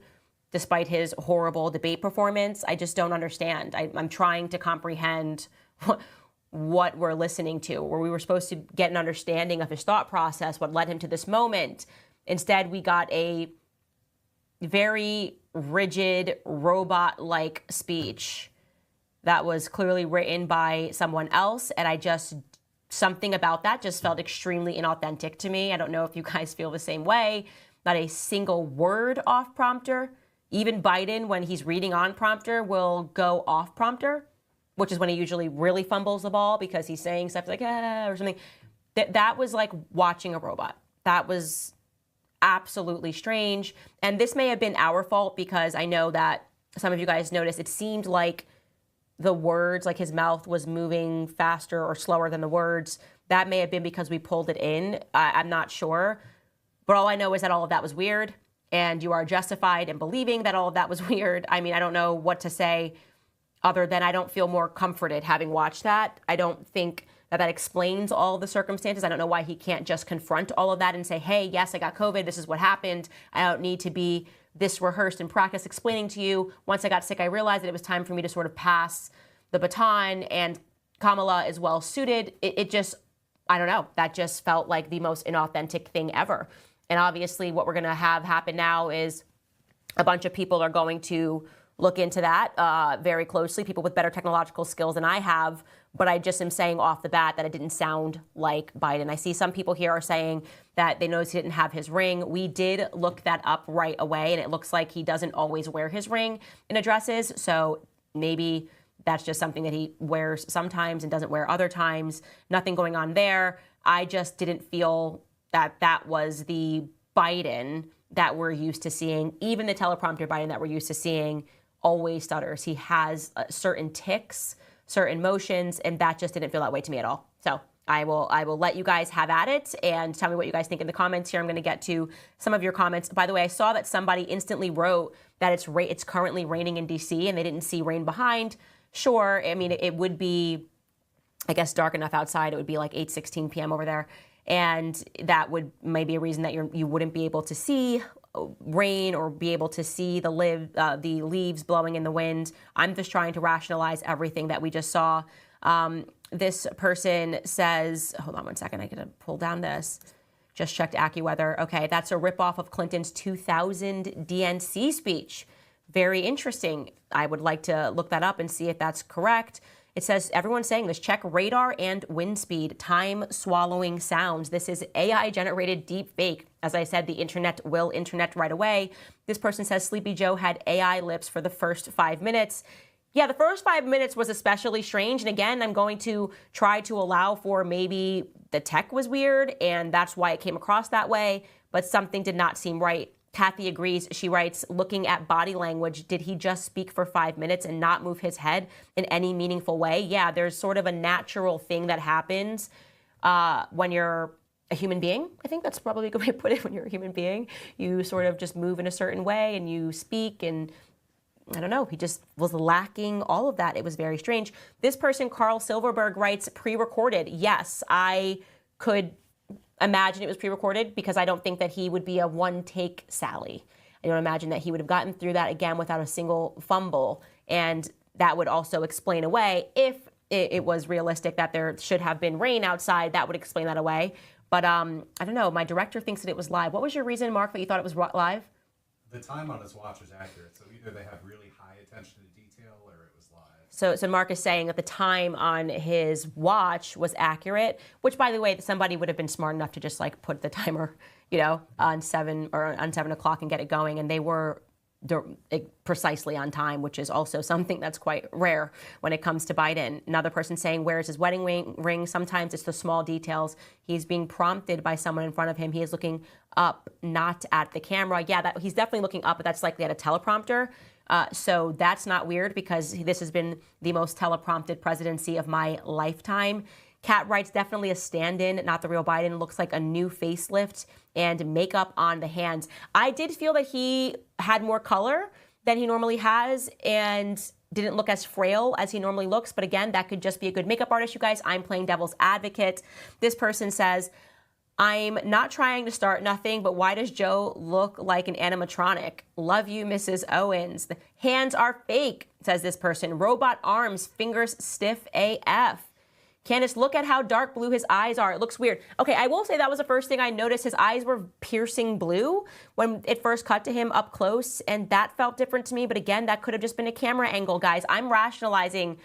despite his horrible debate performance? I just don't understand. I'm trying to comprehend what we're listening to, where we were supposed to get an understanding of his thought process, what led him to this moment. Instead, we got a very rigid, robot-like speech that was clearly written by someone else. And something about that just felt extremely inauthentic to me. I don't know if you guys feel the same way. Not a single word off prompter. Even Biden, when he's reading on prompter, will go off prompter. which is when he usually really fumbles the ball because he's saying stuff like, or something. That was like watching a robot. That was absolutely strange. And this may have been our fault because I know that some of you guys noticed it seemed like the words, like his mouth was moving faster or slower than the words. That may have been because we pulled it in. I'm not sure. But all I know is that all of that was weird, and you are justified in believing that all of that was weird. I mean, I don't know what to say other than I don't feel more comforted having watched that. I don't think that explains all of the circumstances. I don't know why he can't just confront all of that and say, hey, yes, I got COVID. This is what happened. I don't need to be this rehearsed in practice explaining to you. Once I got sick, I realized that it was time for me to sort of pass the baton, and Kamala is well suited. It just, I don't know, that just felt like the most inauthentic thing ever. And obviously what we're going to have happen now is a bunch of people are going to look into that very closely, people with better technological skills than I have. But I just am saying off the bat that it didn't sound like Biden. I see some people here are saying that they noticed he didn't have his ring. We did look that up right away, and it looks like he doesn't always wear his ring in addresses. So maybe that's just something that he wears sometimes and doesn't wear other times. Nothing going on there. I just didn't feel that that was the Biden that we're used to seeing. Even the teleprompter Biden that we're used to seeing always stutters. He has certain tics, certain motions, and that just didn't feel that way to me at all. So I will let you guys have at it and tell me what you guys think in the comments here. I'm going to get to some of your comments. By the way, I saw that somebody instantly wrote that it's currently raining in DC and they didn't see rain behind. Sure, I mean, it would be, I guess, dark enough outside. It would be like 8:16 p.m. over there. And that would maybe a reason that you wouldn't be able to see rain or be able to see the leaves blowing in the wind. I'm just trying to rationalize everything that we just saw. This person says, hold on one second, I gotta pull down this. Just checked AccuWeather. Okay, that's a ripoff of Clinton's 2000 DNC speech. Very interesting. I would like to look that up and see if that's correct. It says, everyone's saying this, check radar and wind speed, time swallowing sounds. This is AI generated deep fake. As I said, the internet will internet right away. This person says Sleepy Joe had AI lips for the first 5 minutes. Yeah, the first 5 minutes was especially strange. And again, I'm going to try to allow for maybe the tech was weird and that's why it came across that way, but something did not seem right. Kathy agrees. She writes, looking at body language, did he just speak for 5 minutes and not move his head in any meaningful way? Yeah, there's sort of a natural thing that happens when you're a human being. I think that's probably a good way to put it. When you're a human being, you sort of just move in a certain way and you speak, and I don't know, he just was lacking all of that. It was very strange. This person, Carl Silverberg, writes, pre-recorded. Yes, I could imagine it was pre-recorded because I don't think that he would be a one-take Sally. I don't imagine that he would have gotten through that again without a single fumble. And that would also explain away, if it was realistic that there should have been rain outside, that would explain that away. But I don't know, my director thinks that it was live. What was your reason, Mark, that you thought it was live? The time on his watch was accurate, so either they have really high attention to detail or it was live. So Mark is saying that the time on his watch was accurate, which, by the way, somebody would have been smart enough to just like put the timer, on 7 o'clock and get it going, and they were precisely on time, which is also something that's quite rare when it comes to Biden. Another person saying, where's his wedding ring? Sometimes it's the small details. He's being prompted by someone in front of him. He is looking up, not at the camera. Yeah, he's definitely looking up, but that's likely at a teleprompter. So that's not weird because this has been the most teleprompted presidency of my lifetime. Kat writes, definitely a stand-in, not the real Biden. Looks like a new facelift and makeup on the hands. I did feel that he had more color than he normally has and didn't look as frail as he normally looks. But again, that could just be a good makeup artist, you guys. I'm playing devil's advocate. This person says, I'm not trying to start nothing, but why does Joe look like an animatronic? Love you, Mrs. Owens. The hands are fake, says this person. Robot arms, fingers stiff AF. Candace, look at how dark blue his eyes are. It looks weird. Okay, I will say that was the first thing I noticed. His eyes were piercing blue when it first cut to him up close, and that felt different to me. But again, that could have just been a camera angle, guys. I'm rationalizing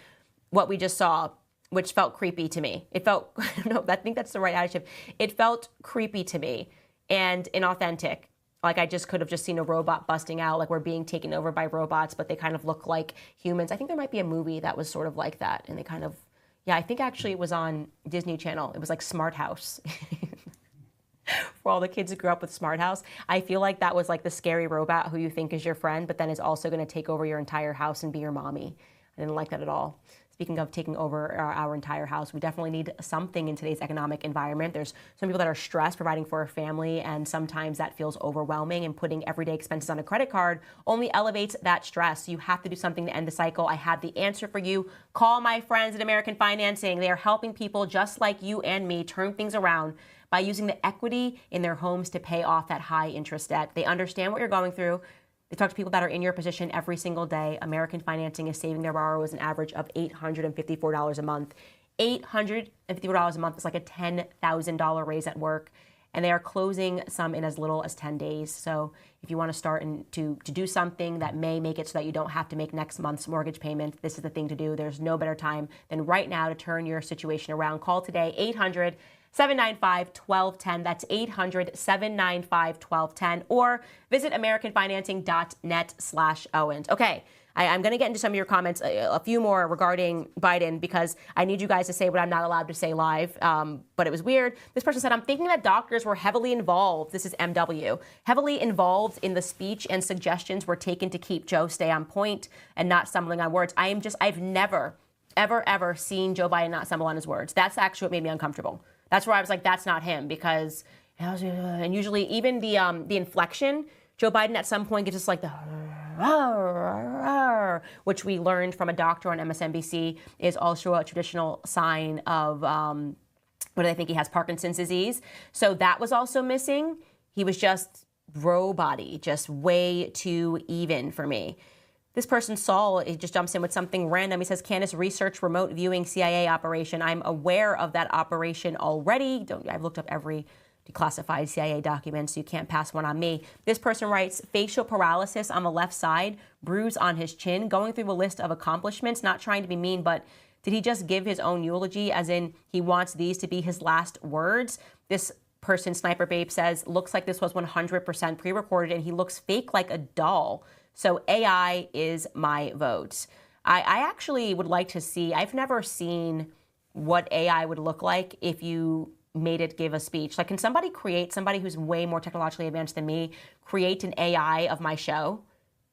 what we just saw, which felt creepy to me. It felt, I don't know, I think that's the right adjective. It felt creepy to me and inauthentic. Like I just could have just seen a robot busting out, like we're being taken over by robots, but they kind of look like humans. I think there might be a movie that was sort of like that. And they kind of, yeah, I think actually it was on Disney Channel. It was like Smart House. For all the kids who grew up with Smart House. I feel like that was like the scary robot who you think is your friend, but then is also going to take over your entire house and be your mommy. I didn't like that at all. Speaking of taking over our entire house, we definitely need something in today's economic environment. There's some people that are stressed providing for a family, and sometimes that feels overwhelming, and putting everyday expenses on a credit card only elevates that stress. You have to do something to end the cycle. I have the answer for you. Call my friends at American Financing. They are helping people just like you and me turn things around by using the equity in their homes to pay off that high interest debt. They understand what you're going through. They talk to people that are in your position every single day. American Financing is saving their borrowers an average of $854 a month. $854 a month is like a $10,000 raise at work. And they are closing some in as little as 10 days. So if you want to start to do something that may make it so that you don't have to make next month's mortgage payment, this is the thing to do. There's no better time than right now to turn your situation around. Call today, 800-795-1210. That's 800-795-1210. Or visit americanfinancing.net/Owens. Okay, I'm going to get into some of your comments, a few more regarding Biden, because I need you guys to say what I'm not allowed to say live. But it was weird. This person said, I'm thinking that doctors were heavily involved. This is MW. Heavily involved in the speech, and suggestions were taken to keep Joe stay on point and not stumbling on words. I've never, ever seen Joe Biden not stumble on his words. That's actually what made me uncomfortable. That's where I was like, that's not him, because, and usually even the inflection, Joe Biden at some point gets just like the, which we learned from a doctor on MSNBC is also a traditional sign of, what do they think he has, Parkinson's disease. So that was also missing. He was just bro-body, just way too even for me. This person, Saul, he just jumps in with something random. He says, Candace, research remote viewing CIA operation. I'm aware of that operation already. I've looked up every declassified CIA document, so you can't pass one on me. This person writes, facial paralysis on the left side, bruise on his chin, going through a list of accomplishments, not trying to be mean, but did he just give his own eulogy, as in he wants these to be his last words? This person, Sniper Babe, says, looks like this was 100% pre-recorded, and he looks fake like a doll. So AI is my vote. I actually would like to see, I've never seen what AI would look like if you made it give a speech. Like, can somebody who's way more technologically advanced than me, create an AI of my show?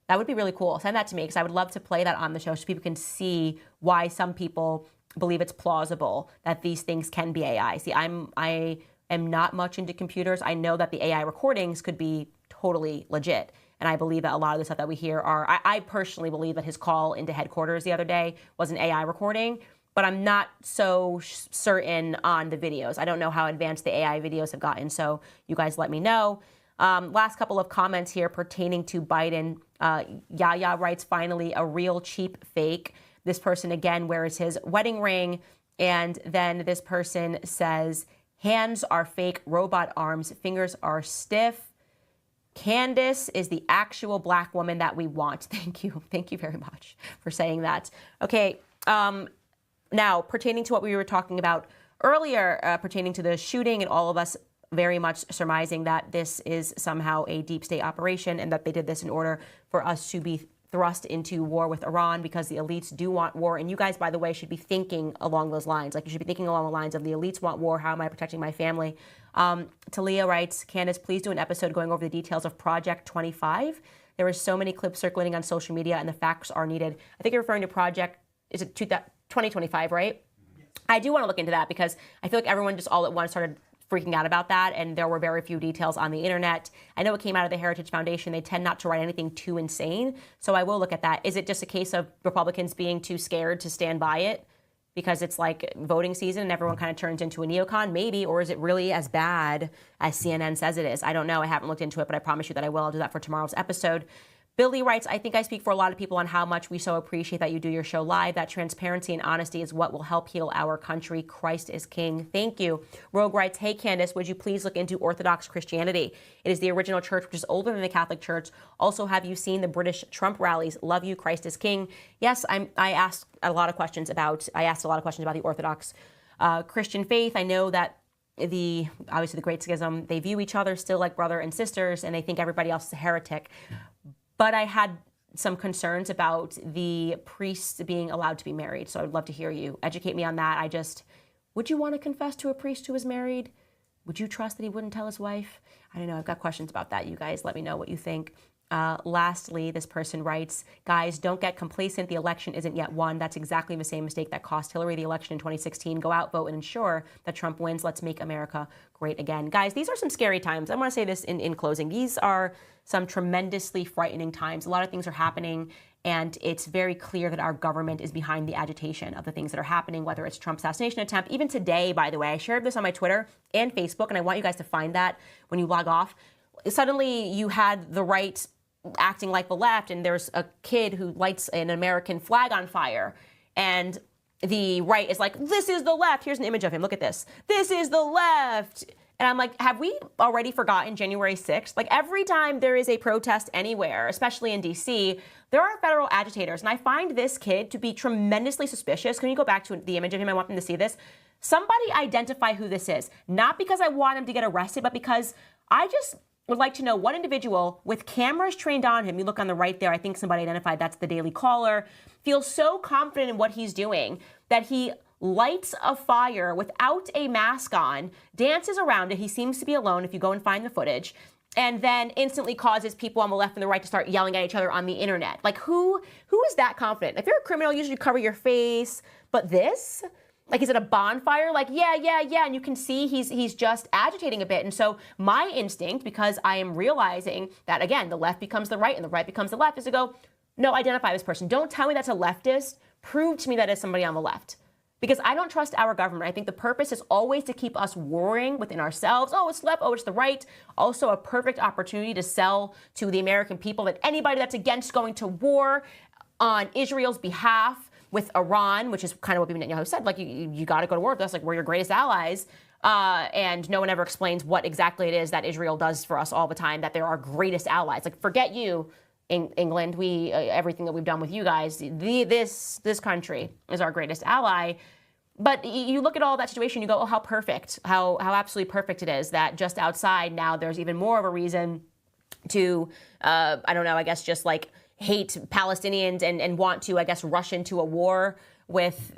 That would be really cool. Send that to me, because I would love to play that on the show so people can see why some people believe it's plausible that these things can be AI. See, I am not much into computers. I know that the AI recordings could be totally legit. And I believe that a lot of the stuff that we hear are, I personally believe that his call into headquarters the other day was an AI recording, but I'm not so certain on the videos. I don't know how advanced the AI videos have gotten, so you guys let me know. Last couple of comments here pertaining to Biden. Yaya writes, finally, a real cheap fake. This person, again, wears his wedding ring. And then this person says, hands are fake, robot arms, fingers are stiff. Candace is the actual black woman that we want. Thank you. Thank you very much for saying that. Okay, now, pertaining to what we were talking about earlier, pertaining to the shooting, and all of us very much surmising that this is somehow a deep state operation and that they did this in order for us to be thrust into war with Iran, because the elites do want war. And you guys, by the way, should be thinking along those lines. Like, you should be thinking along the lines of the elites want war. How am I protecting my family? Talia writes, Candace, please do an episode going over the details of Project 25. There are so many clips circulating on social media, and the facts are needed. I think you're referring to Project, is it 2025, right? Yes. I do want to look into that, because I feel like everyone just all at once started freaking out about that, and there were very few details on the internet. I know it came out of the Heritage Foundation. They tend not to write anything too insane, so I will look at that. Is it just a case of Republicans being too scared to stand by it because it's like voting season and everyone kind of turns into a neocon? Maybe. Or is it really as bad as CNN says it is? I don't know. I haven't looked into it, but I promise you that I will. I'll do that for tomorrow's episode. Billy writes, I think I speak for a lot of people on how much we so appreciate that you do your show live. That transparency and honesty is what will help heal our country. Christ is King. Thank you. Rogue writes, hey, Candace, would you please look into Orthodox Christianity? It is the original church, which is older than the Catholic Church. Also, have you seen the British Trump rallies? Love you. Christ is King. Yes, I asked a lot of questions about the Orthodox Christian faith. I know that obviously the Great Schism. They view each other still like brother and sisters, and they think everybody else is a heretic. But I had some concerns about the priests being allowed to be married. So I'd love to hear you educate me on that. Would you want to confess to a priest who was married? Would you trust that he wouldn't tell his wife? I don't know. I've got questions about that. You guys let me know what you think. Lastly, this person writes, guys, don't get complacent. The election isn't yet won. That's exactly the same mistake that cost Hillary the election in 2016. Go out, vote, and ensure that Trump wins. Let's make America great again. Guys, these are some scary times. I want to say this in closing. These are some tremendously frightening times. A lot of things are happening, and it's very clear that our government is behind the agitation of the things that are happening, whether it's Trump's assassination attempt. Even today, by the way, I shared this on my Twitter and Facebook, and I want you guys to find that when you log off. Suddenly, you had the right acting like the left, and there's a kid who lights an American flag on fire, and the right is like, this is the left. Here's an image of him. Look at this. This is the left. And I'm like, have we already forgotten January 6th? Like, every time there is a protest anywhere, especially in D.C., there are federal agitators. And I find this kid to be tremendously suspicious. Can you go back to the image of him? I want them to see this. Somebody identify who this is. Not because I want him to get arrested, but because I just would like to know what individual with cameras trained on him, you look on the right there, I think somebody identified that's the Daily Caller, feels so confident in what he's doing that he lights a fire without a mask on, dances around it, he seems to be alone if you go and find the footage, and then instantly causes people on the left and the right to start yelling at each other on the internet. Like, who is that confident? If you're a criminal, you usually cover your face, but this? Like, he's at a bonfire, like, yeah, and you can see he's just agitating a bit. And so my instinct, because I am realizing that, again, the left becomes the right and the right becomes the left, is to go, no, identify this person. Don't tell me that's a leftist. Prove to me that it's somebody on the left. Because I don't trust our government. I think the purpose is always to keep us warring within ourselves. Oh, it's left. Oh, it's the right. Also a perfect opportunity to sell to the American people that anybody that's against going to war on Israel's behalf with Iran, which is kind of what Netanyahu said, like, you got to go to war with us, like, we're your greatest allies. And no one ever explains what exactly it is that Israel does for us all the time, that they're our greatest allies. Like, forget you, England, everything that we've done with you guys, this country is our greatest ally. But you look at all that situation, you go, oh, how perfect, how absolutely perfect it is that just outside now there's even more of a reason to, I don't know, I guess just like hate Palestinians and want to, I guess, rush into a war with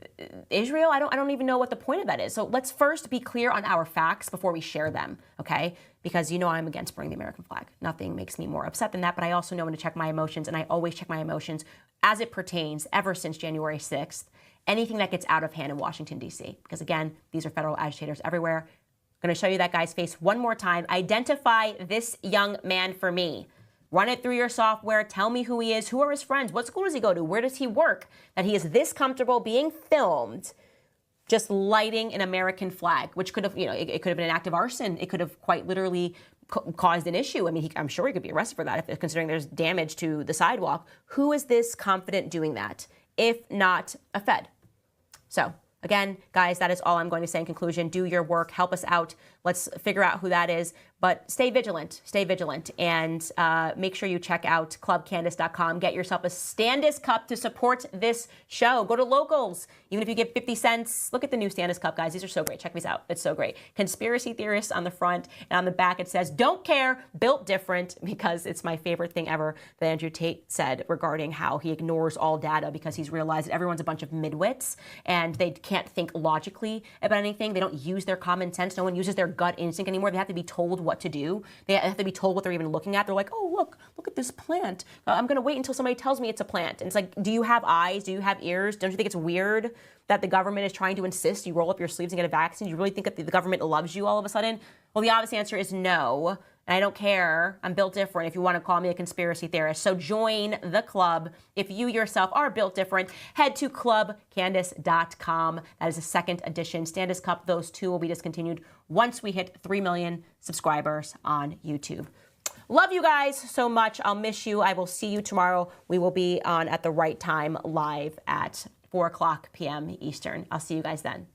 Israel. I don't even know what the point of that is. So let's first be clear on our facts before we share them, okay? Because you know I'm against burning the American flag. Nothing makes me more upset than that, but I also know when to check my emotions, and I always check my emotions as it pertains ever since January 6th, anything that gets out of hand in Washington, D.C. Because again, these are federal agitators everywhere. I'm going to show you that guy's face one more time. Identify this young man for me. Run it through your software. Tell me who he is. Who are his friends? What school does he go to? Where does he work? That he is this comfortable being filmed just lighting an American flag, which could have, it could have been an act of arson. It could have quite literally caused an issue. I mean, I'm sure he could be arrested for that, if considering there's damage to the sidewalk. Who is this confident doing that, if not a Fed? So again, guys, that is all I'm going to say in conclusion. Do your work. Help us out. Let's figure out who that is. But stay vigilant, and make sure you check out clubcandace.com. Get yourself a Standis cup to support this show. Go to locals. Even if you give 50 cents, look at the new Standis cup, guys. These are so great. Check these out. It's so great. Conspiracy theorists on the front, and on the back it says, don't care, built different, because it's my favorite thing ever that Andrew Tate said regarding how he ignores all data because he's realized that everyone's a bunch of midwits and they can't think logically about anything. They don't use their common sense. No one uses their gut instinct anymore. They have to be told what to do. They have to be told what they're even looking at. They're like, oh, look at this plant. I'm going to wait until somebody tells me it's a plant. And it's like, do you have eyes? Do you have ears? Don't you think it's weird that the government is trying to insist you roll up your sleeves and get a vaccine? Do you really think that the government loves you all of a sudden? Well, the obvious answer is no. And I don't care. I'm built different if you want to call me a conspiracy theorist. So join the club. If you yourself are built different, head to clubcandace.com. That is the second edition Standis Cup. Those two will be discontinued once we hit 3 million subscribers on YouTube. Love you guys so much. I'll miss you. I will see you tomorrow. We will be on at the right time live at 4 o'clock p.m. Eastern. I'll see you guys then.